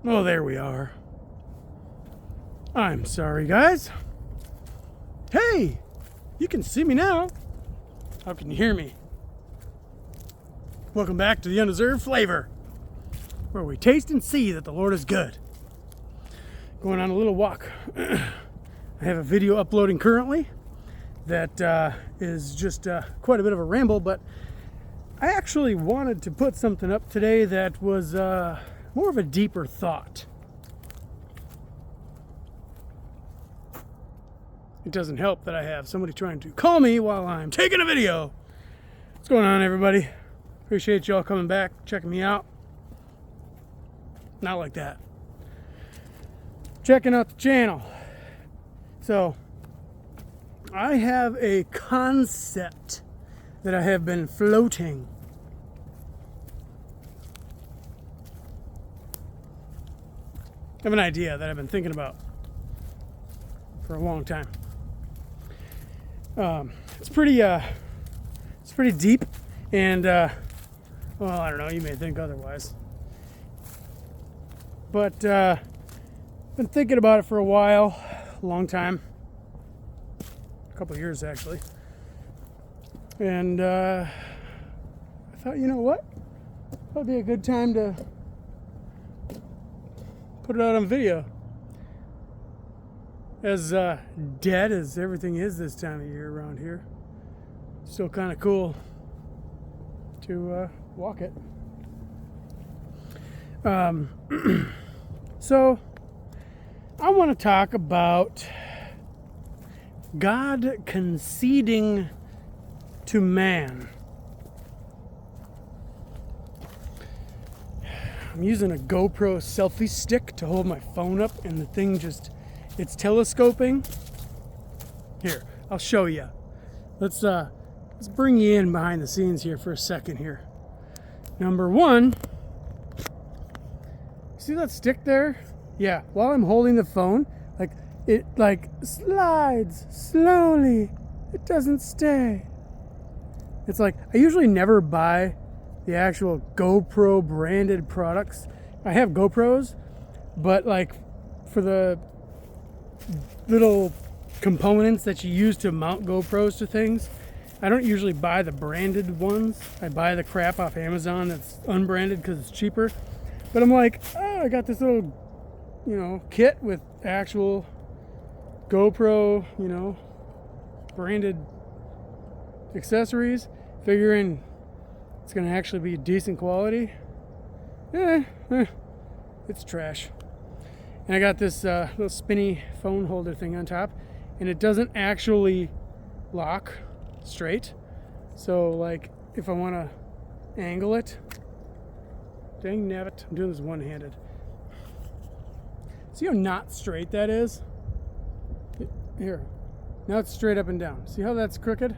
Oh, there we are. I'm sorry, guys. Hey, you can see me now. How can you hear me? Welcome back to the Undeserved Flavor, where we taste and see that the Lord is good. Going on a little walk. I have a video uploading currently that is just quite a bit of a ramble, but I actually wanted to put something up today that was more of a deeper thought. It doesn't help that I have somebody trying to call me while I'm taking a video. What's going on, everybody? Appreciate y'all coming back, checking me out. Not like that. Checking out the channel. So, I have a concept that I have been floating. I have an idea that I've been thinking about for a long time. It's pretty deep, and well, I don't know. You may think otherwise, but been thinking about it for a while, a long time, a couple of years actually, and I thought, you know what? That'd be a good time to put it out on video. As dead as everything is this time of year around here, still kind of cool to walk it. So I want to talk about God conceding to man. I'm using a GoPro selfie stick to hold my phone up, and the thing it's telescoping. Here, I'll show you. Let's bring you in behind the scenes here for a second here. Number one, see that stick there? Yeah, while I'm holding the phone, it slides slowly. It doesn't stay. It's like, I usually never buy the actual GoPro branded products. I have GoPros, but for the little components that you use to mount GoPros to things, I don't usually buy the branded ones. I buy the crap off Amazon that's unbranded because it's cheaper. But I'm like, oh, I got this little, kit with actual GoPro, branded accessories, figuring it's going to actually be decent quality. It's trash. And I got this little spinny phone holder thing on top, and it doesn't actually lock straight. So, if I want to angle it, dang nabbit, I'm doing this one-handed. See how not straight that is? Here, now it's straight up and down. See how that's crooked?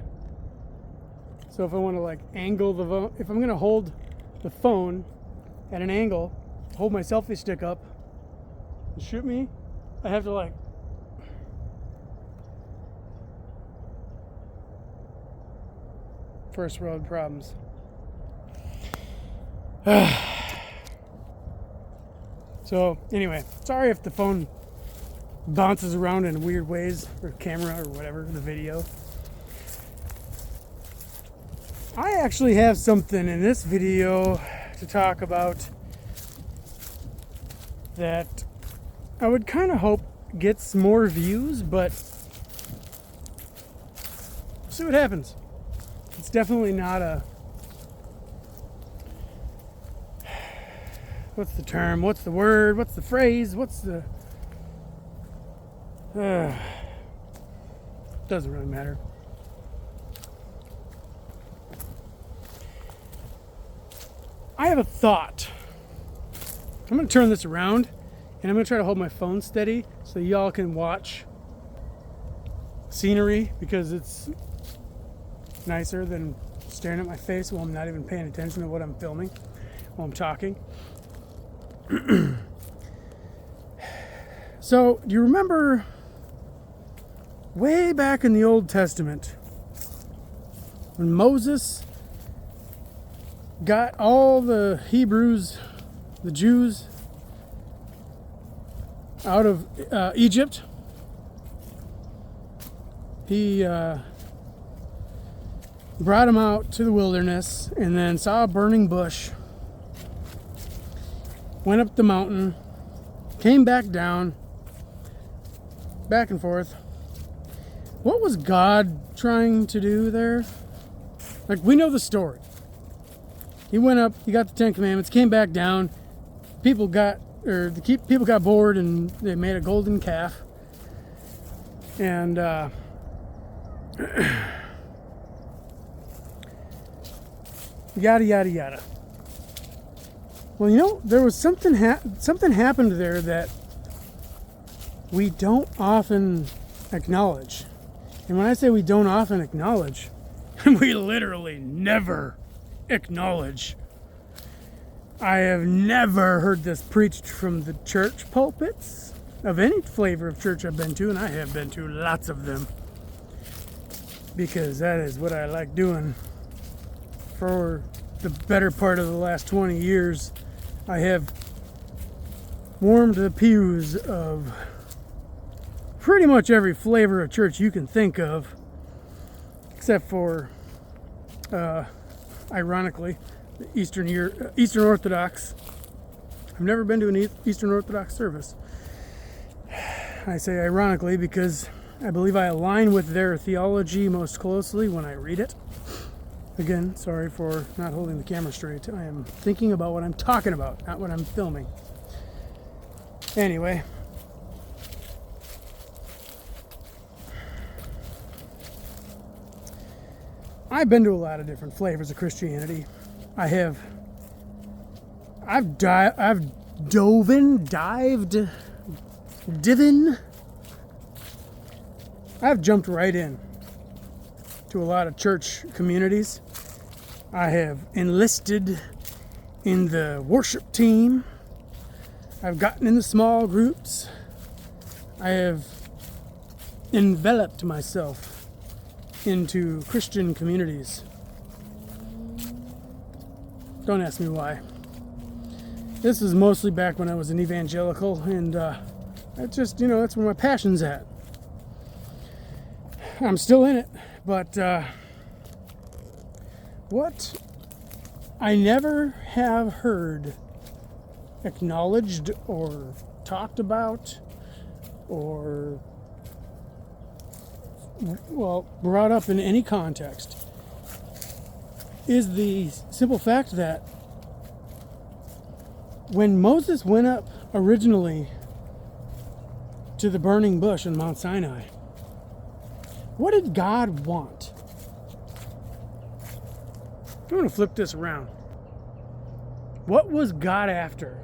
So if I want to angle the phone, if I'm going to hold the phone at an angle, hold my selfie stick up, shoot me, I have to first world problems. So anyway, sorry if the phone bounces around in weird ways, or camera or whatever, the video. I actually have something in this video to talk about that I would kind of hope gets more views, but see what happens. It's definitely not a, what's the term, what's the word, what's the phrase, what's the, doesn't really matter. I have a thought. I'm going to turn this around, and I'm going to try to hold my phone steady so y'all can watch scenery, because it's nicer than staring at my face while I'm not even paying attention to what I'm filming while I'm talking. So, do you remember way back in the Old Testament when Moses got all the Hebrews, the Jews, out of Egypt. He brought him out to the wilderness and then saw a burning bush, went up the mountain, came back down, back and forth. What was God trying to do there? Like, we know the story. He went up, he got the Ten Commandments, came back down. People got bored and they made a golden calf. And yada yada yada. Well, you know, there was something happened there that we don't often acknowledge. And when I say we don't often acknowledge, we literally never acknowledge. I have never heard this preached from the church pulpits of any flavor of church I've been to, and I have been to lots of them, because that is what I like doing. For the better part of the last 20 years, I have warmed the pews of pretty much every flavor of church you can think of, except for, ironically, the Eastern Orthodox. I've never been to an Eastern Orthodox service. I say ironically because I believe I align with their theology most closely when I read it. Again, sorry for not holding the camera straight. I am thinking about what I'm talking about, not what I'm filming. Anyway. I've been to a lot of different flavors of Christianity. I've jumped right in to a lot of church communities. I have enlisted in the worship team. I've gotten in the small groups. I have enveloped myself into Christian communities. Don't ask me why. This is mostly back when I was an evangelical, and that's just, that's where my passion's at. I'm still in it, but what I never have heard acknowledged or talked about or brought up in any context is the simple fact that when Moses went up originally to the burning bush in Mount Sinai, what did God want? I'm going to flip this around. What was God after?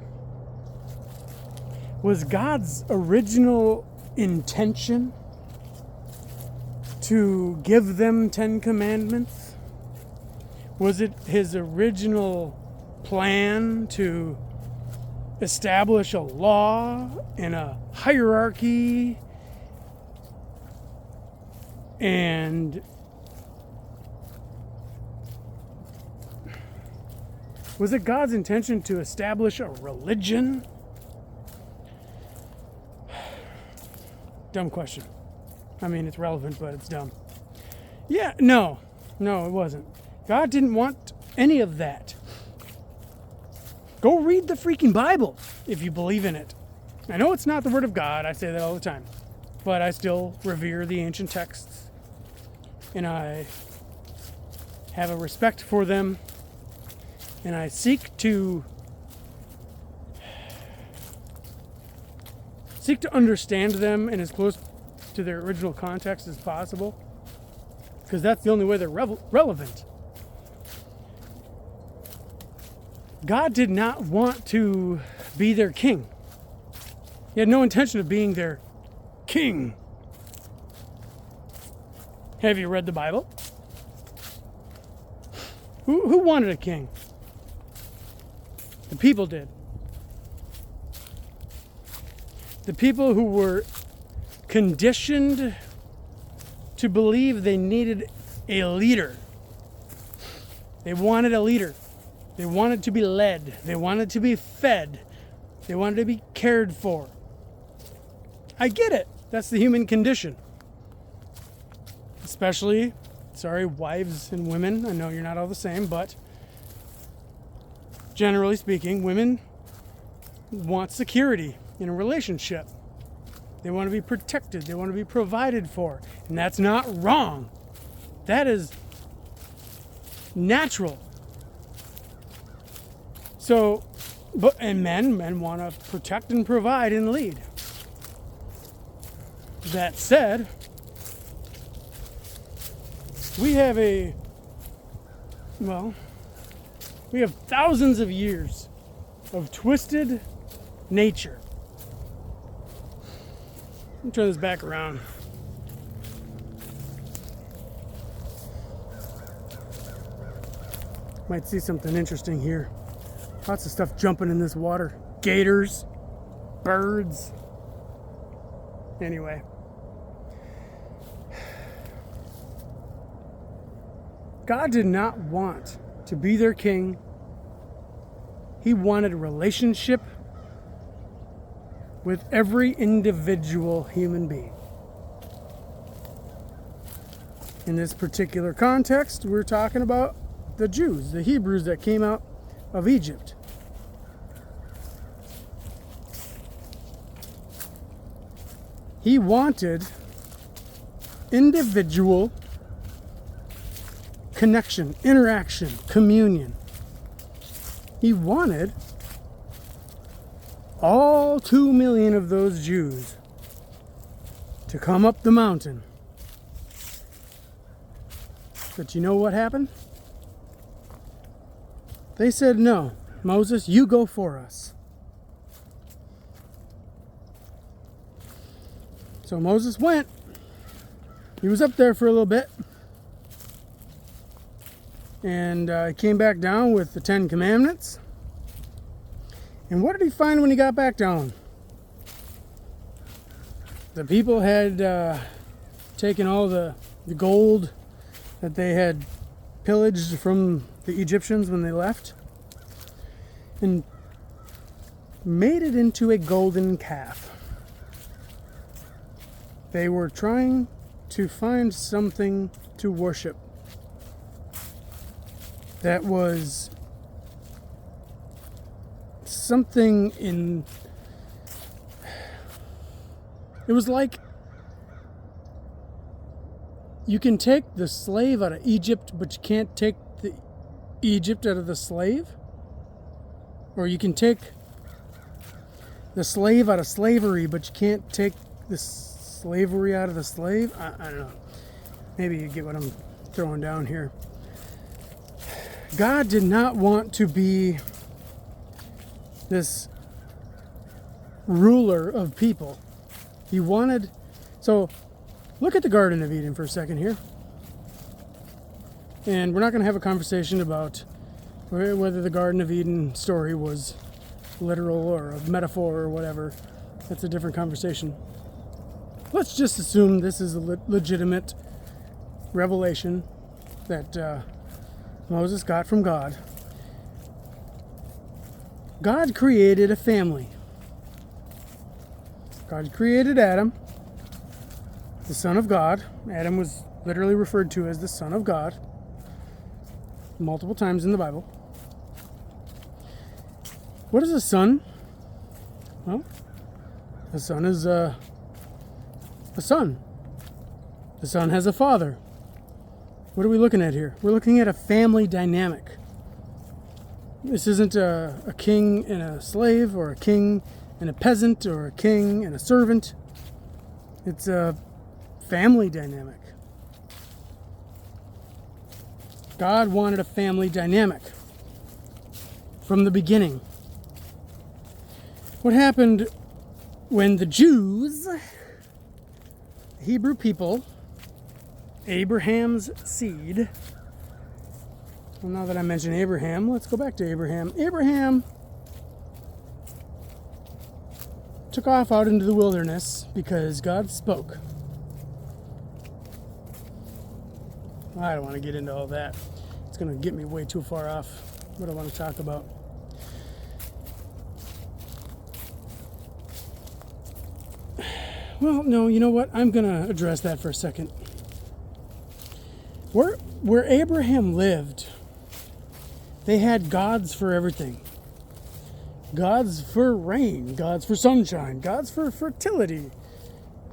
Was God's original intention to give them 10 commandments? Was it his original plan to establish a law and a hierarchy? And was it God's intention to establish a religion? Dumb question. I mean, it's relevant, but it's dumb. Yeah, no, it wasn't. God didn't want any of that. Go read the freaking Bible if you believe in it. I know it's not the Word of God. I say that all the time. But I still revere the ancient texts. And I have a respect for them. And I seek to understand them in as close to their original context as possible, because that's the only way they're relevant. God did not want to be their king. He had no intention of being their king. Have you read the Bible? Who wanted a king? The people did. The people who were conditioned to believe they needed a leader. They wanted a leader. They wanted to be led. They wanted to be fed. They wanted to be cared for. I get it. That's the human condition. Especially, wives and women. I know you're not all the same, but generally speaking, women want security in a relationship. They want to be protected. They want to be provided for. And that's not wrong. That is natural. So, and men want to protect and provide and lead. That said, we have thousands of years of twisted nature. Let me turn this back around. Might see something interesting here. Lots of stuff jumping in this water. Gators, birds. Anyway. God did not want to be their king. He wanted a relationship with every individual human being. In this particular context, we're talking about the Jews, the Hebrews that came out of Egypt. He wanted individual connection, interaction, communion. He wanted all 2 million of those Jews to come up the mountain. But you know what happened? They said, no, Moses, you go for us. So Moses went. He was up there for a little bit. And came back down with the 10 Commandments. And what did he find when he got back down? The people had taken all the gold that they had pillaged from the Egyptians when they left and made it into a golden calf. They were trying to find something to worship that was something in... It was like you can take the slave out of Egypt, but you can't take the Egypt out of the slave? Or you can take the slave out of slavery, but you can't take the slavery out of the slave? I don't know. Maybe you get what I'm throwing down here. God did not want to be this ruler of people. He wanted... So, look at the Garden of Eden for a second here. And we're not going to have a conversation about whether the Garden of Eden story was literal or a metaphor or whatever. That's a different conversation. Let's just assume this is a legitimate revelation that Moses got from God. God created a family. God created Adam, the Son of God. Adam was literally referred to as the Son of God multiple times in the Bible. What is a son? Well, a son is a son. The son has a father. What are we looking at here? We're looking at a family dynamic. This isn't a king and a slave, or a king and a peasant, or a king and a servant. It's a family dynamic. God wanted a family dynamic from the beginning. What happened when the Jews, the Hebrew people, Abraham's seed... Well, now that I mentioned Abraham, let's go back to Abraham. Abraham took off out into the wilderness because God spoke. I don't want to get into all that. It's going to get me way too far off what I want to talk about. Well, no, you know what? I'm going to address that for a second. Where Abraham lived, they had gods for everything. Gods for rain, gods for sunshine, gods for fertility,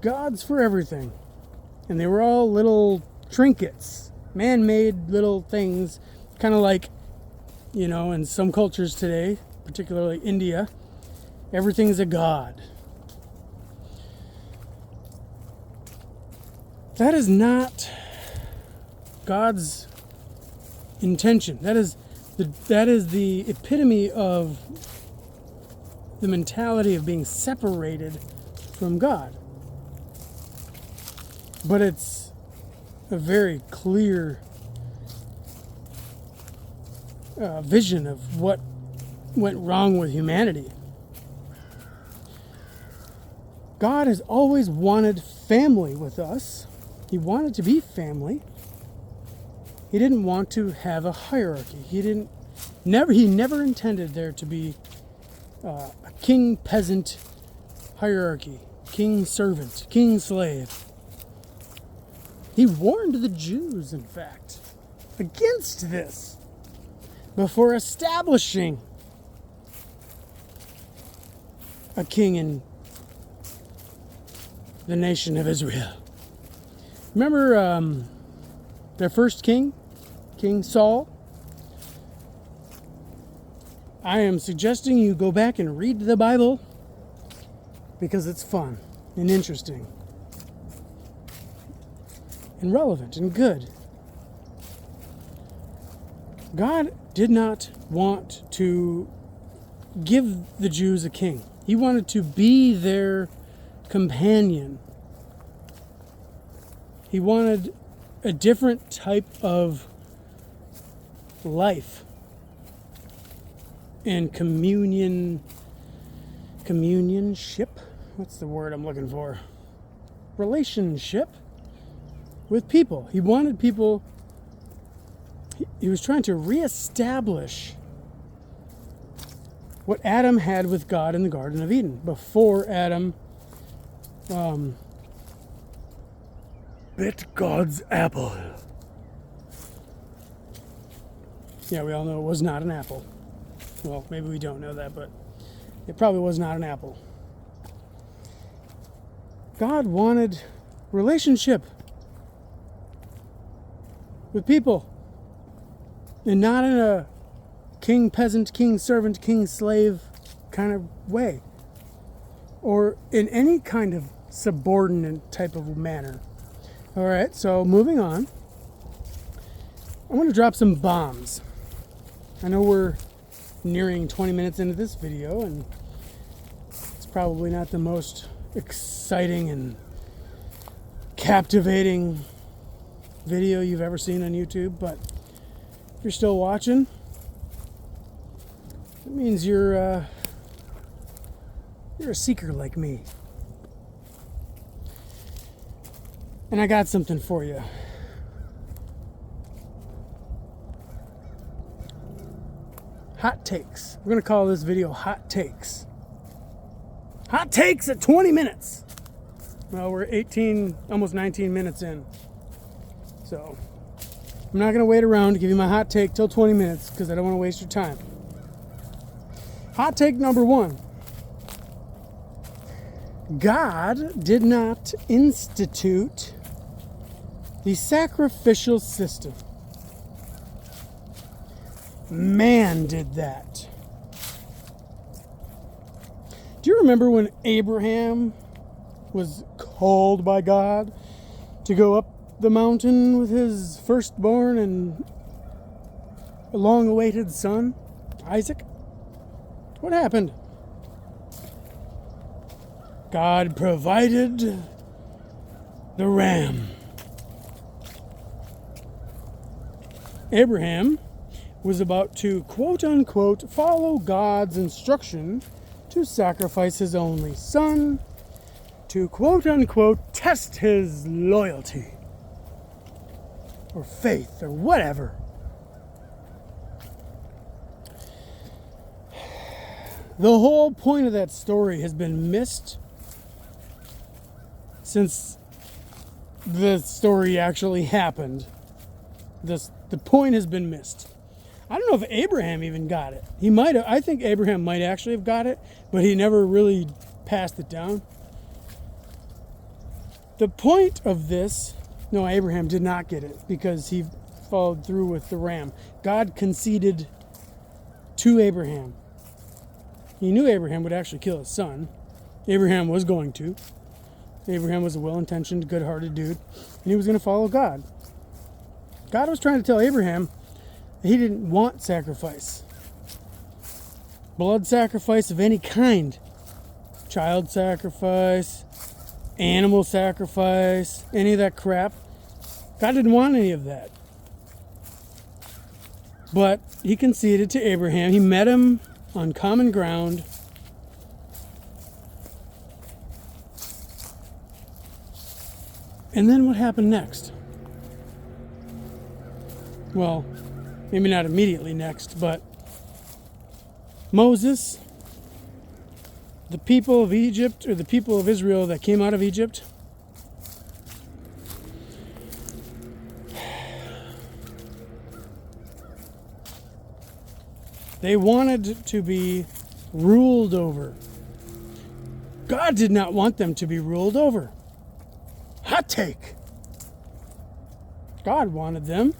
gods for everything. And they were all little trinkets, man-made little things, kind of like, in some cultures today, particularly India, everything's a god. That is not God's intention. That is the epitome of the mentality of being separated from God. But it's a very clear vision of what went wrong with humanity. God has always wanted family with us. He wanted to be family. He didn't want to have a hierarchy. He never intended there to be a king-peasant hierarchy, king-servant, king-slave. He warned the Jews, in fact, against this before establishing a king in the nation of Israel. Remember their first king, King Saul? I am suggesting you go back and read the Bible because it's fun and interesting and relevant and good. God did not want to give the Jews a king. He wanted to be their companion. He wanted a different type of life and communionship. What's the word I'm looking for? Relationship with people. He wanted people. He was trying to reestablish what Adam had with God in the Garden of Eden before Adam bit God's apple. Yeah, we all know it was not an apple. Well, maybe we don't know that, but it probably was not an apple. God wanted relationship with people, and not in a king peasant, king servant, king slave kind of way, or in any kind of subordinate type of manner. All right, so moving on. I want to drop some bombs. I know we're nearing 20 minutes into this video, and it's probably not the most exciting and captivating video you've ever seen on YouTube, but if you're still watching, it means you're a seeker like me. And I got something for you. Hot takes. We're going to call this video Hot Takes. Hot takes at 20 minutes. Well, we're 18, almost 19 minutes in. So, I'm not going to wait around to give you my hot take till 20 minutes because I don't want to waste your time. Hot take number 1. God did not institute the sacrificial system. Man did that. Do you remember when Abraham was called by God to go up the mountain with his firstborn and long-awaited son, Isaac? What happened? God provided the ram. Abraham was about to, quote-unquote, follow God's instruction to sacrifice his only son, to, quote-unquote, test his loyalty, or faith, or whatever. The whole point of that story has been missed since the story actually happened. The point has been missed. I don't know if Abraham even got it. He might have. I think Abraham might actually have got it, but he never really passed it down. The point of this, no, Abraham did not get it because he followed through with the ram. God conceded to Abraham. He knew Abraham would actually kill his son. Abraham was going to. Abraham was a well-intentioned, good-hearted dude, and he was going to follow God. God was trying to tell Abraham that he didn't want sacrifice. Blood sacrifice of any kind. Child sacrifice, animal sacrifice, any of that crap. God didn't want any of that. But he conceded to Abraham. He met him on common ground. And then what happened next? Well, maybe not immediately next, but Moses, the people of Egypt, or the people of Israel that came out of Egypt, they wanted to be ruled over. God did not want them to be ruled over. Hot take. God wanted them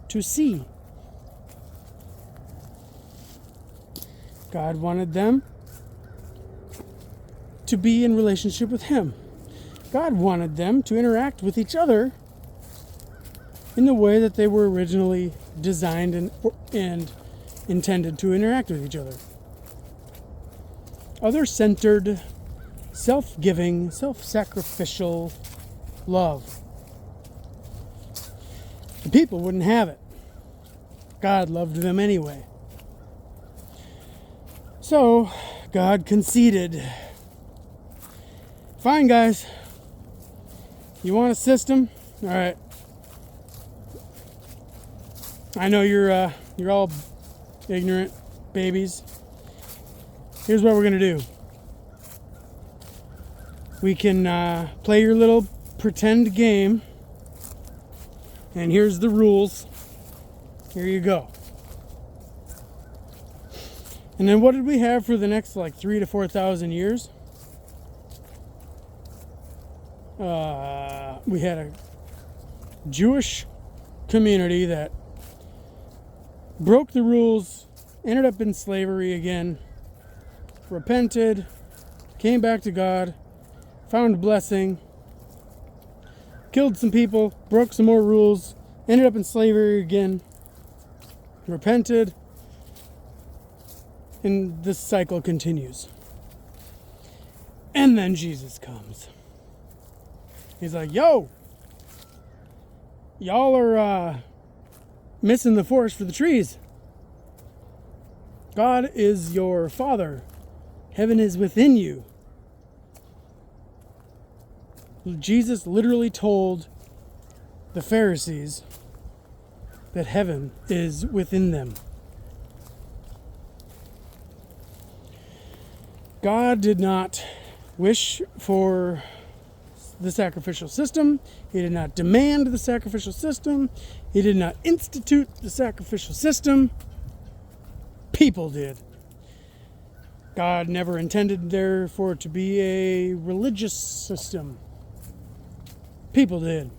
to see. God wanted them to be in relationship with Him. God wanted them to interact with each other in the way that they were originally designed and intended to interact with each other. Other-centered, self-giving, self-sacrificial love. The people wouldn't have it. God loved them anyway. So, God conceded. Fine, guys. You want a system? All right. I know you're all ignorant babies. Here's what we're gonna do. We can play your little pretend game, and here's the rules. Here you go. And then what did we have for the next 3,000 to 4,000 years? We had a Jewish community that broke the rules, ended up in slavery again, repented, came back to God, found blessing, killed some people, broke some more rules, ended up in slavery again, repented, and this cycle continues. And then Jesus comes. He's like, yo, y'all are missing the forest for the trees. God is your Father. Heaven is within you. Jesus literally told the Pharisees that heaven is within them. God did not wish for the sacrificial system. He did not demand the sacrificial system. He did not institute the sacrificial system. People did. God never intended there for it to be a religious system. People did.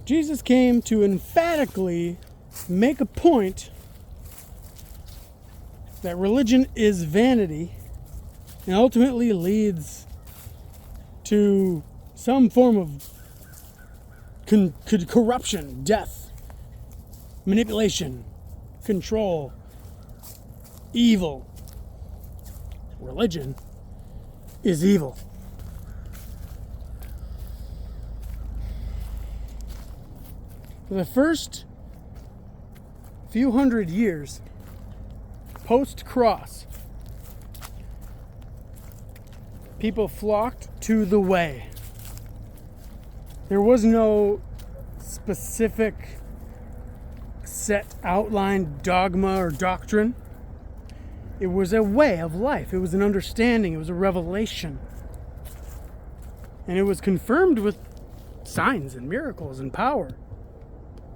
Jesus came to emphatically make a point that religion is vanity and ultimately leads to some form of corruption, death, manipulation, control, evil. Religion is evil. For the first few hundred years post-cross, people flocked to the way. There was no specific set outline dogma or doctrine. It was a way of life. It was an understanding. It was a revelation. And it was confirmed with signs and miracles and power.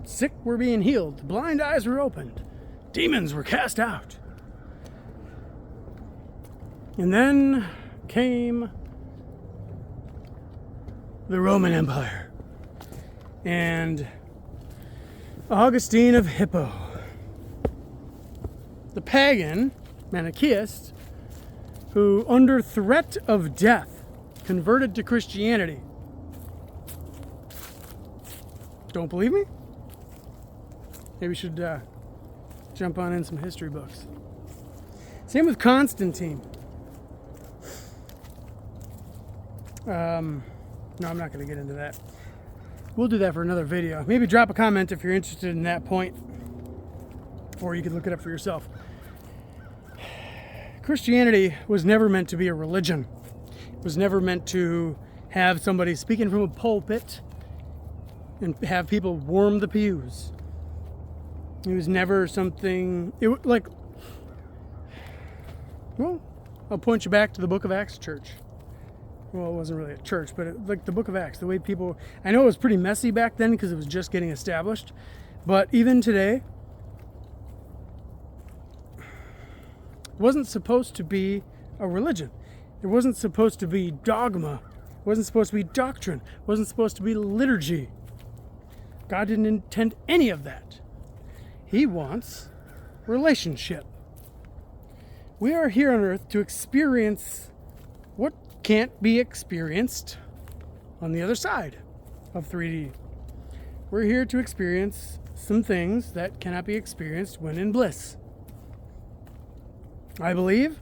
Sick were being healed. Blind eyes were opened. Demons were cast out. And then came the Roman Empire. And Augustine of Hippo, the pagan Manichaeist, who under threat of death converted to Christianity. Don't believe me? Maybe we should jump on in some history books. Same with Constantine. No, I'm not going to get into that. We'll do that for another video. Maybe drop a comment if you're interested in that point, or you could look it up for yourself. Christianity was never meant to be a religion. It was never meant to have somebody speaking from a pulpit and have people warm the pews. It was never something, well, I'll point you back to the Book of Acts church. Well, it wasn't really a church, but like the Book of Acts, the way people, I know it was pretty messy back then because it was just getting established, but even today, it wasn't supposed to be a religion. It wasn't supposed to be dogma. It wasn't supposed to be doctrine. It wasn't supposed to be liturgy. God didn't intend any of that. He wants relationship. We are here on earth to experience what can't be experienced on the other side of 3D. We're here to experience some things that cannot be experienced when in bliss. I believe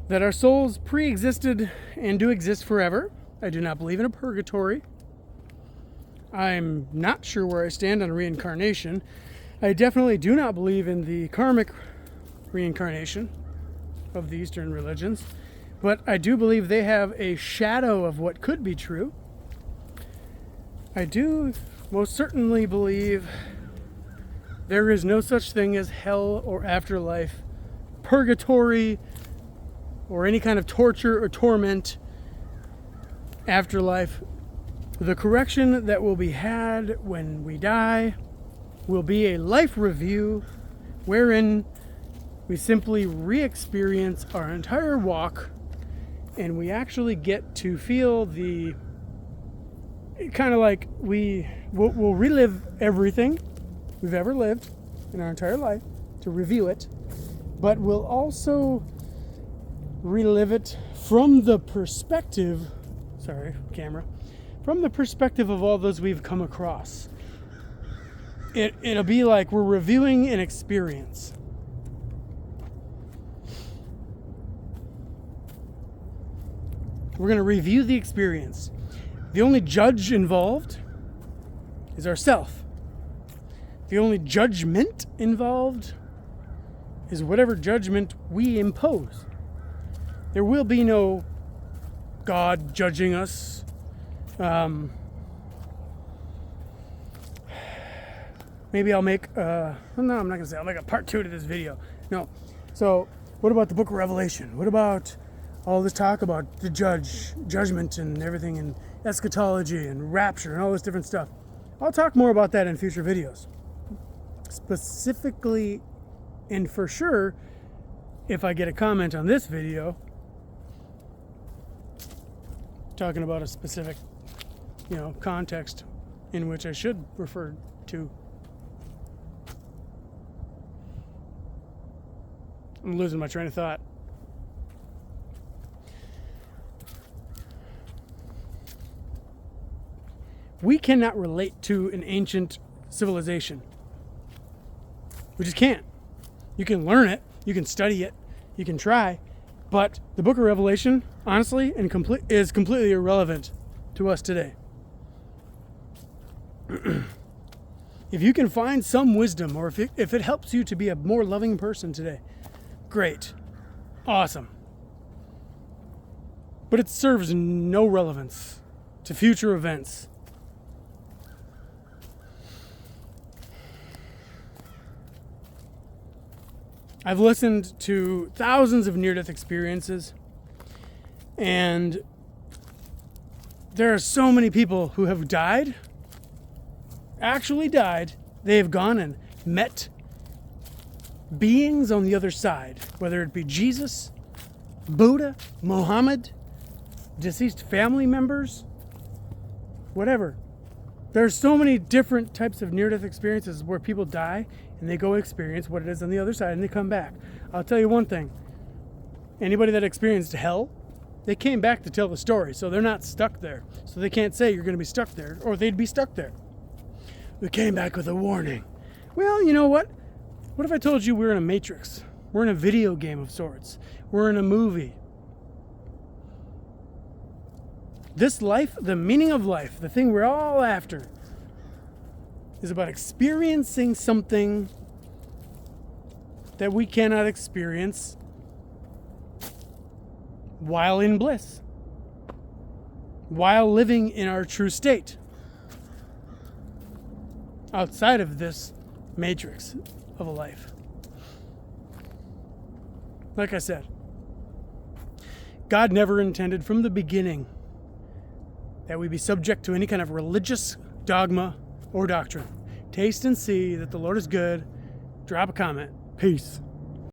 that our souls pre-existed and do exist forever. I do not believe in a purgatory. I'm not sure where I stand on reincarnation. I definitely do not believe in the karmic reincarnation of the Eastern religions. But I do believe they have a shadow of what could be true. I do most certainly believe there is no such thing as hell or afterlife, purgatory, or any kind of torture or torment afterlife. The correction that will be had when we die will be a life review wherein we simply re-experience our entire walk. And we actually get to feel the, kind of like we'll relive everything we've ever lived in our entire life to review it, but we'll also relive it from the perspective, from the perspective of all those we've come across. It'll be like we're reviewing an experience. We're going to review the experience. The only judge involved is ourself. The only judgment involved is whatever judgment we impose. There will be no God judging us. Maybe I'll make, no, I'm not going to say, I'll make a part 2 to this video. No. So, what about the Book of Revelation? What about all this talk about the judgment and everything, and eschatology and rapture and all this different stuff? I'll talk more about that in future videos. Specifically, and for sure, if I get a comment on this video talking about a specific, context in which I should refer to. I'm losing my train of thought. We cannot relate to an ancient civilization. We just can't. You can learn it, you can study it, you can try, but the Book of Revelation, honestly, is completely irrelevant to us today. If you can find some wisdom, or if it helps you to be a more loving person today, great, awesome. But it serves no relevance to future events. I've listened to thousands of near-death experiences, and there are so many people who have died, actually died. They have gone and met beings on the other side, whether it be Jesus, Buddha, Muhammad, deceased family members, whatever. There's so many different types of near-death experiences where people die and they go experience what it is on the other side and they come back. I'll tell you one thing. Anybody that experienced hell, they came back to tell the story, so they're not stuck there. So they can't say you're going to be stuck there, or they'd be stuck there. We came back with a warning. Well, you know what? What if I told you we're in a matrix? We're in a video game of sorts. We're in a movie. This life, the meaning of life, the thing we're all after, is about experiencing something that we cannot experience while in bliss, while living in our true state, outside of this matrix of a life. Like I said, God never intended from the beginning that we be subject to any kind of religious dogma or doctrine. Taste and see that the Lord is good. Drop a comment. Peace.